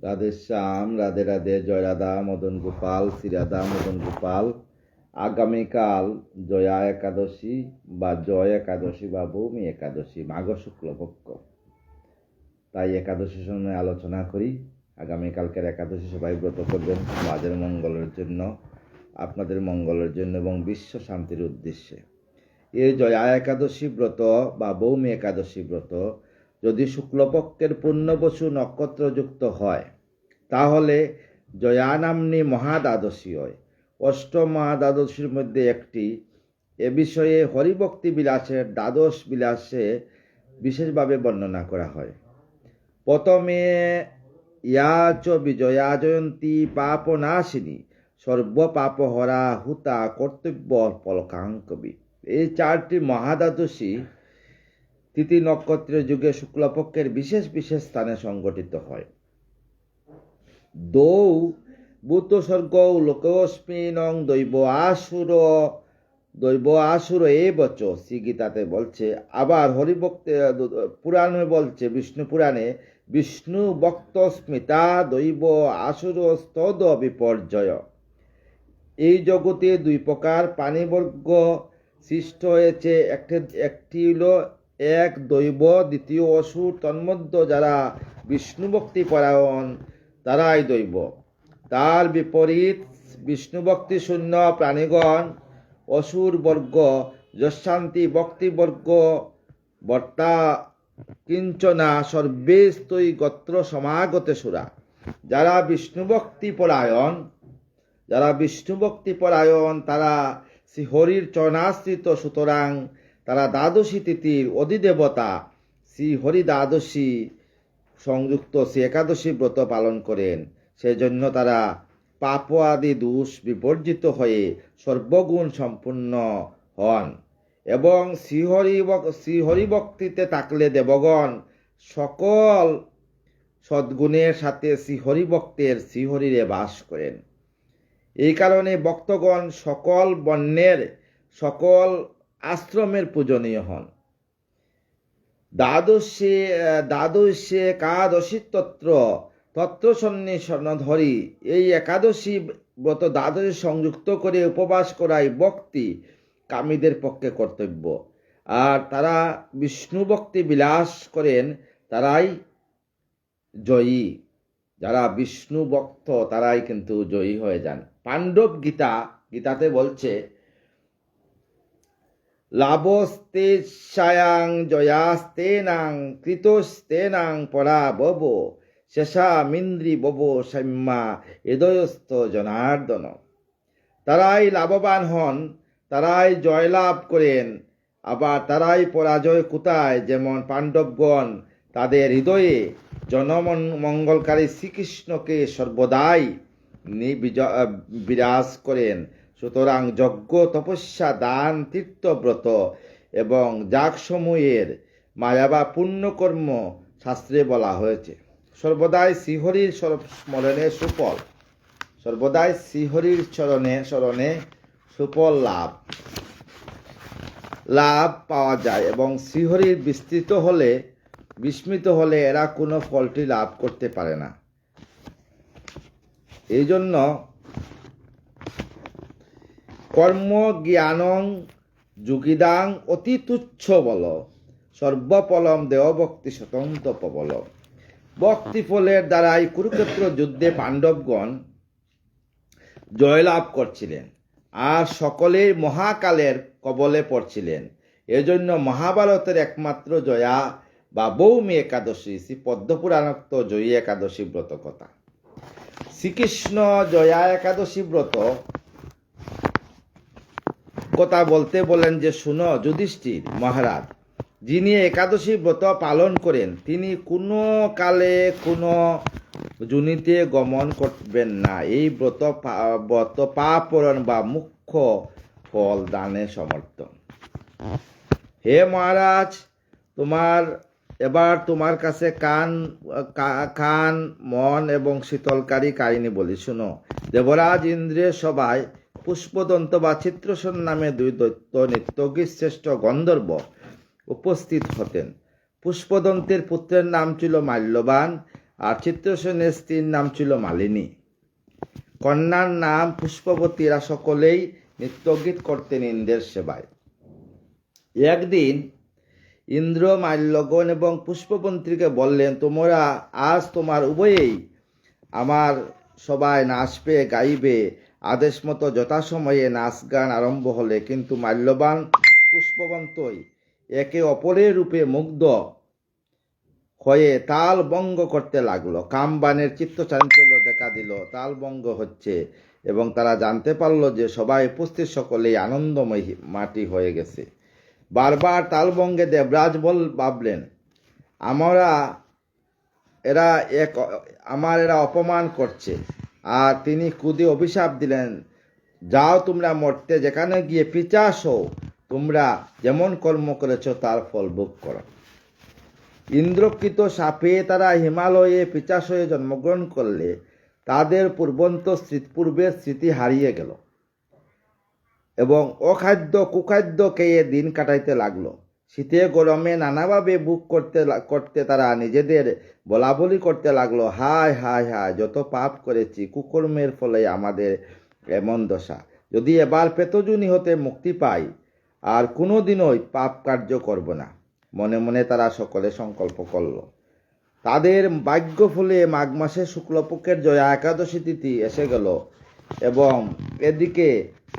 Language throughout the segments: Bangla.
রাধেশ্যাম, রাধে রাধে, জয় রাধা মদন গোপাল, শ্রীরাধা মদন গোপাল। আগামীকাল জয়া একাদশী বা জয় একাদশী বা ভৌমি একাদশী, মাঘ শুক্লপক্ষ। তাই একাদশী সময় আলোচনা করি। আগামীকালকের একাদশী সবাই ব্রত করবেন সমাজের মঙ্গলের জন্য, আপনাদের মঙ্গলের জন্য এবং বিশ্ব শান্তির উদ্দেশ্যে। এই জয়া একাদশী ব্রত বা ভৌমি একাদশী ব্রত যদি শুক্লপক্ষের পূর্ণবসু নক্ষত্রযুক্ত হয় তাহলে জয়া নাম্নী মহাদ্বাদশী হয়। অষ্টম মহাদ্বাদশীর মধ্যে একটি। এ বিষয়ে হরিভক্তি বিলাসের দ্বাদশ বিলাসে বিশেষভাবে বর্ণনা করা হয়। প্রথমে ইয়া চ বিজয়া জয়ন্তী পাপনাশিনী সর্বপাপহরা হুতা কর্তব্য পলকাঙ্কবি। এই চারটি মহাদ্বাদশী তিথি নক্ষত্রের যুগে শুক্লপক্ষের বিশেষ বিশেষ স্থানে সংগঠিত হয়। দৌ ভূত স্বর্গ লোকস্মিনং দৈব আসুর এ বচ, শ্রী গীতাতে বলছে। আবার হরিভক্তি পুরাণে বলছে, বিষ্ণু পুরাণে, বিষ্ণু ভক্ত স্মিতা দৈব আসুর স্তদ বিপর্যয়। এই জগতে দুই প্রকার প্রাণীবর্গ সৃষ্ট হয়েছে। একটি হল এক দৈব, দ্বিতীয় অসুর। তন্মধ্য যারা বিষ্ণু ভক্তি পরায়ণ তারাই দৈব। তার বিপরীত বিষ্ণুভক্তি শূন্য প্রাণীগণ অসুর বর্গ, যশান্তি ভক্তিবর্গ বর্তা কিঞ্চনা সর্বেস্তৈ গোত্র সমাগতে সুরা। যারা বিষ্ণুভক্তি পরায়ণ তারা শ্রীহরির চরণাশ্রিত, সুতরাং তারা দ্বাদশী তিথির অধিদেবতা শ্রীহরি দ্বাদশী সংযুক্ত শ্রী একাদশী ব্রত পালন করেন। সেজন্য তারা পাপ আদি দোষ বিবর্জিত হয়ে সর্বগুণ সম্পূর্ণ হন এবং শ্রীহরি ভক্তিতে থাকলে দেবগণ সকল সদ্গুণের সাথে শ্রীহরি ভক্তের শ্রীহরিরে বাস করেন। এই কারণে ভক্তগণ সকল বর্ণের সকল আশ্রমের পূজনীয় হন। দ্বাদশী একাদশী তত্র সন্নিসন্ন ধরি। এই একাদশী ব্রত দ্বাদশী সংযুক্ত করে উপবাস করাই ভক্তি কামীদের পক্ষে কর্তব্য। আর তারা বিষ্ণু ভক্তি বিলাস করেন তারাই জয়ী। যারা বিষ্ণু ভক্ত তারাই কিন্তু জয়ী হয়ে যান। পাণ্ডব গীতাতে বলছে, লাভস্তেষায়াং জয়াস্তেনাং কৃতস্তেনাং পরাভব শেষামিন্দ্রি বব সৈম্যা হৃদয়স্থ জনার্দন। তারাই লাভবান হন, তারাই জয়লাভ করেন। আবার তারাই পরাজয় কোথায়? যেমন পাণ্ডবগণ তাদের হৃদয়ে জনমঙ্গলকারী শ্রীকৃষ্ণকে সর্বদাই বিরাজ করেন। সুতরাং যজ্ঞ, তপস্যা, দান, তীর্থব্রত এবং যাগসমূহের মায়া বা পুণ্যকর্ম শাস্ত্রে বলা হয়েছে। সর্বদাই শ্রীহরির স্মরণে সুফল, সর্বদাই শ্রীহরির স্মরণে সুফল লাভ পাওয়া যায় এবং শ্রীহরির বিস্মৃত হলে এরা কোনো ফলটি লাভ করতে পারে না। এই জন্য কর্ম জ্ঞানং যোগিদাং অতি তুচ্ছ বল, সর্বপলম দেহভক্তি স্বতন্ত্র প্রবল। ভক্তি ফলের দ্বারাই কুরুক্ষেত্র যুদ্ধে পাণ্ডবগণ জয়লাভ করছিলেন আর সকলেই মহাকালের কবলে পড়ছিলেন। এজন্য মহাভারতের একমাত্র জয়া বা ভৌমি একাদশী শ্রী পদ্মপুরাণোক্ত জয়ী একাদশী ব্রত কথা। শ্রীকৃষ্ণ জয়া একাদশী ব্রত কথা বলতে বলেন যে, শুনো যুধিষ্ঠির মহারাজ, যিনি একাদশী ব্রত পালন করেন তিনি কোনো কালে কোনো যোনিতে গমন করবেন না। এই ব্রত পাপরণ বা মুখ্য ফল দানে সমর্থ। হে মহারাজ, তোমার কাছে কান মন এবং শীতলকারী কাহিনী বলি, শুনো। দেবরাজ ইন্দ্রের সভায় পুষ্পদন্ত বা চিত্রসেন নামে দুই দৈত্য নিত্যগীত শ্রেষ্ঠ গন্ধর্ব উপস্থিত হতেন। পুষ্পদন্তের পুত্রের নাম ছিল মাল্যবান আর চিত্রসেনের স্ত্রীর নাম ছিল মালিনী। কন্যার নাম পুষ্পবতী। এরা সকলেই নৃত্যগীত করতেন ইন্দ্রের সেবায়। একদিন ইন্দ্র মাল্যগণ এবং পুষ্পবন্তীকে বললেন, তোমরা আজ তোমার উভয়েই আমার সবাই নাচবে গাইবে। আদেশ মতো যথাসময়ে নাচ গান আরম্ভ হলে কিন্তু মাল্যবান পুষ্পবন্তই একে অপরের রূপে মুগ্ধ হয়ে তাল ভঙ্গ করতে লাগলো। কামবানের চিত্তচাঞ্চল্য দেখা দিল, তাল ভঙ্গ হচ্ছে এবং তারা জানতে পারলো যে সবাই উপস্থিত সকলেই আনন্দময় মাটি হয়ে গেছে। বারবার তালভঙ্গে দেবরাজ ভাবলেন, এরা অপমান করছে। আর তিনি ক্রোধে অভিশাপ দিলেন, যাও তোমরা মরতে, যেখানে গিয়ে পিশাচ হও, তোমরা যেমন কর্ম করেছ তার ফল ভোগ করো। ইন্দ্রকৃত শাপে তারা হিমালয়ে পিশাচ হয়ে জন্মগ্রহণ করলে তাদের পূর্বের স্মৃতি হারিয়ে গেল এবং অখাদ্য কুখাদ্য খেয়ে দিন কাটাইতে লাগলো। শীতে গরমে নানাভাবে বুক করতে তারা নিজেদের বলাবলি করতে লাগলো, হায় হায় হায়, যত পাপ করেছি, কুকর্মের ফলে আমাদের এমন দশা। যদি এবার প্রেতযোনি হতে মুক্তি পাই, আর কোনোদিনই পাপ কার্য করব না। মনে মনে তারা সকলে সংকল্প করল। তাদের ভাগ্য ফুলে মাঘ মাসে শুক্লপক্ষের জয়া একাদশী তিথি এসে গেল এবং এদিকে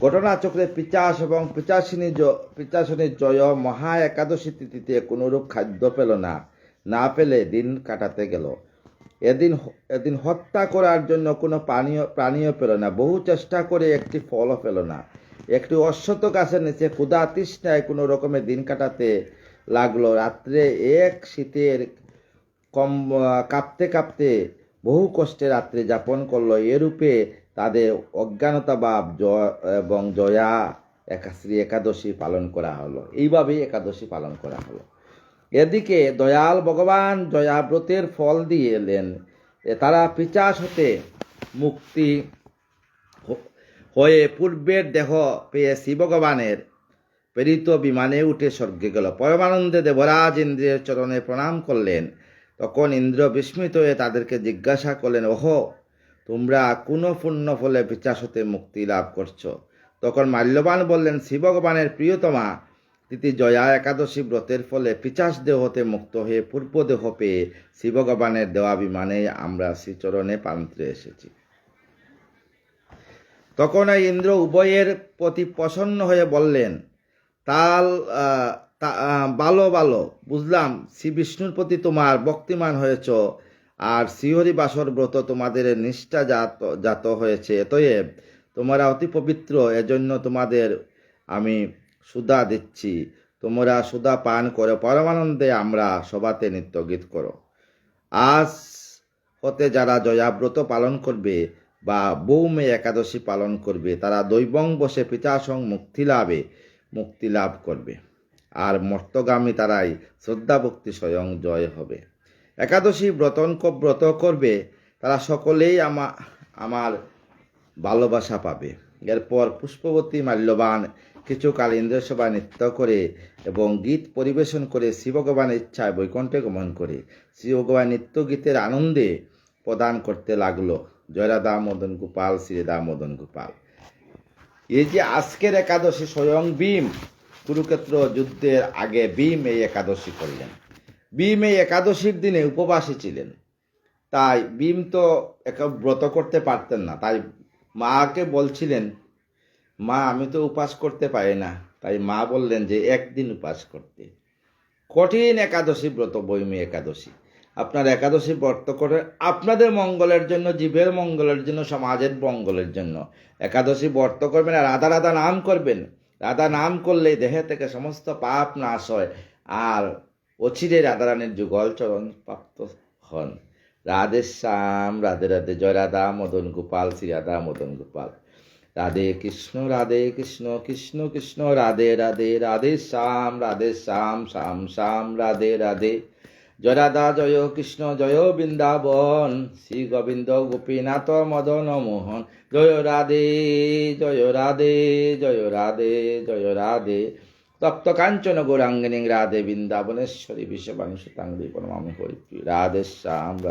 ঘটনাচক্রে পিশাচ এবং পিশাচিনীর জয় মহা একাদশী তিথিতে কোনরূপ খাদ্য পেল না পেলে দিন কাটাতে গেল। এদিন হত্যা করার জন্য কোনো প্রাণীও পেল না। বহু চেষ্টা করে একটি ফলও পেল না। একটি অশ্বত্থ গাছের নিচে ক্ষুধা তৃষ্ণায় কোনো রকমে দিন কাটাতে লাগলো। রাত্রে এক শীতের কাঁপতে কাঁপতে বহু কষ্টে রাত্রি যাপন করলো। এরূপে তাদের অজ্ঞানতা ভাব এবং জয়া শ্রী একাদশী পালন করা হলো। এইভাবেই একাদশী পালন করা হলো। এদিকে দয়াল ভগবান জয়াব্রতের ফল দিয়ে এলেন। তারা পিশাচ হতে মুক্তি হয়ে পূর্বের দেহ পেয়ে শ্রী ভগবানের প্রেরিত বিমানে উঠে স্বর্গে গেল। পরমানন্দে দেবরাজ ইন্দ্রের চরণে প্রণাম করলেন। তখন ইন্দ্র বিস্মিত হয়ে তাদেরকে জিজ্ঞাসা করলেন, ওহো, তোমরা কোন পুণ্য ফলে পিশাচ হতে মুক্তি লাভ করছো? তখন মাল্যবান বললেন, শ্রী ভগবানের প্রিয়তমা তিথি জয়া একাদশী ব্রতের ফলে পিশাচ দেহ হতে মুক্ত হয়ে পূর্ব দেহ পেয়ে শ্রী ভগবানের দেওয়া বিমানে আমরা শ্রীচরণে প্রান্তে এসেছি। তখন ইন্দ্র উভয়ের প্রতি প্রসন্ন হয়ে বললেন, ভালো, বুঝলাম শ্রী বিষ্ণুর প্রতি তোমার ভক্তিমান হয়েছ, আর শ্রীহরি বাসর ব্রত তোমাদের নিষ্ঠা জাত হয়েছে। অতএব তোমরা অতি পবিত্র, এজন্য তোমাদের আমি সুধা দিচ্ছি। তোমরা সুধা পান করো, পরমানন্দে আমরা সভাতে নৃত্যগীত করো। আজ হতে যারা জয়াব্রত পালন করবে বা বৌমে একাদশী পালন করবে, তারা দৈবং বসে পিশাচং মুক্তি লাভ করবে। আর মর্তগামী তারাই শ্রদ্ধা ভক্তি স্বয়ং জয় হবে। একাদশী ব্রত করবে তারা সকলেই আমার ভালোবাসা পাবে। এরপর পুষ্পবতী মাল্যবান কিছুকাল ইন্দ্রের সভায় নৃত্য করে এবং গীত পরিবেশন করে শ্রী ভগবানের ইচ্ছায় বৈকুণ্ঠে গমন করে শ্রী ভগবান নৃত্য গীতের আনন্দে প্রদান করতে লাগলো। জয় রাধা মদন গোপাল, শ্রী রাধা মদন গোপাল। এই যে আজকের একাদশী, স্বয়ং ভীম কুরুক্ষেত্র যুদ্ধের আগে ভীম এই একাদশী করলেন। ভীম এই একাদশীর দিনে উপবাসী ছিলেন। তাই ভীম তো ব্রত করতে পারতেন না। তাই মাকে বলছিলেন, মা, আমি তো উপাস করতে পারি না। তাই মা বললেন যে একদিন উপাস করতে। কঠিন একাদশী ব্রত বৈমী একাদশী। আপনার একাদশী ব্রত করে আপনাদের মঙ্গলের জন্য, জীবের মঙ্গলের জন্য, সমাজের মঙ্গলের জন্য একাদশী ব্রত করবেন। আর রাধা রাধা নাম করবেন। রাধা নাম করলে দেহে থেকে সমস্ত পাপ নাশ হয় আর অচিরে রাধারানীর যুগল চরণ প্রাপ্ত হন। রাধে শ্যাম, রাধে রাধে। জয় রাধা মদন গোপাল, শ্রী রাধা মদন গোপাল। রাধে কৃষ্ণ কৃষ্ণ কৃষ্ণ রাধে রাধে, রাধে শ্যাম শ্যাম শ্যাম রাধে রাধে। জয় রাধা জয় কৃষ্ণ জয় বৃন্দাবন, শ্রী গোবিন্দ গোপীনাথ মদন মোহন। জয় রাধে জয় রাধে জয় রাধে জয় রাধে। তপ্ত কাঞ্চন গৌরাঙ্গিনী রাধে বৃন্দাবনেশ্বরী বিশ্ববাণী সুতাঙ্গী পরমামি হরিপ্রিয়। রাধে শ্যাম রাধে।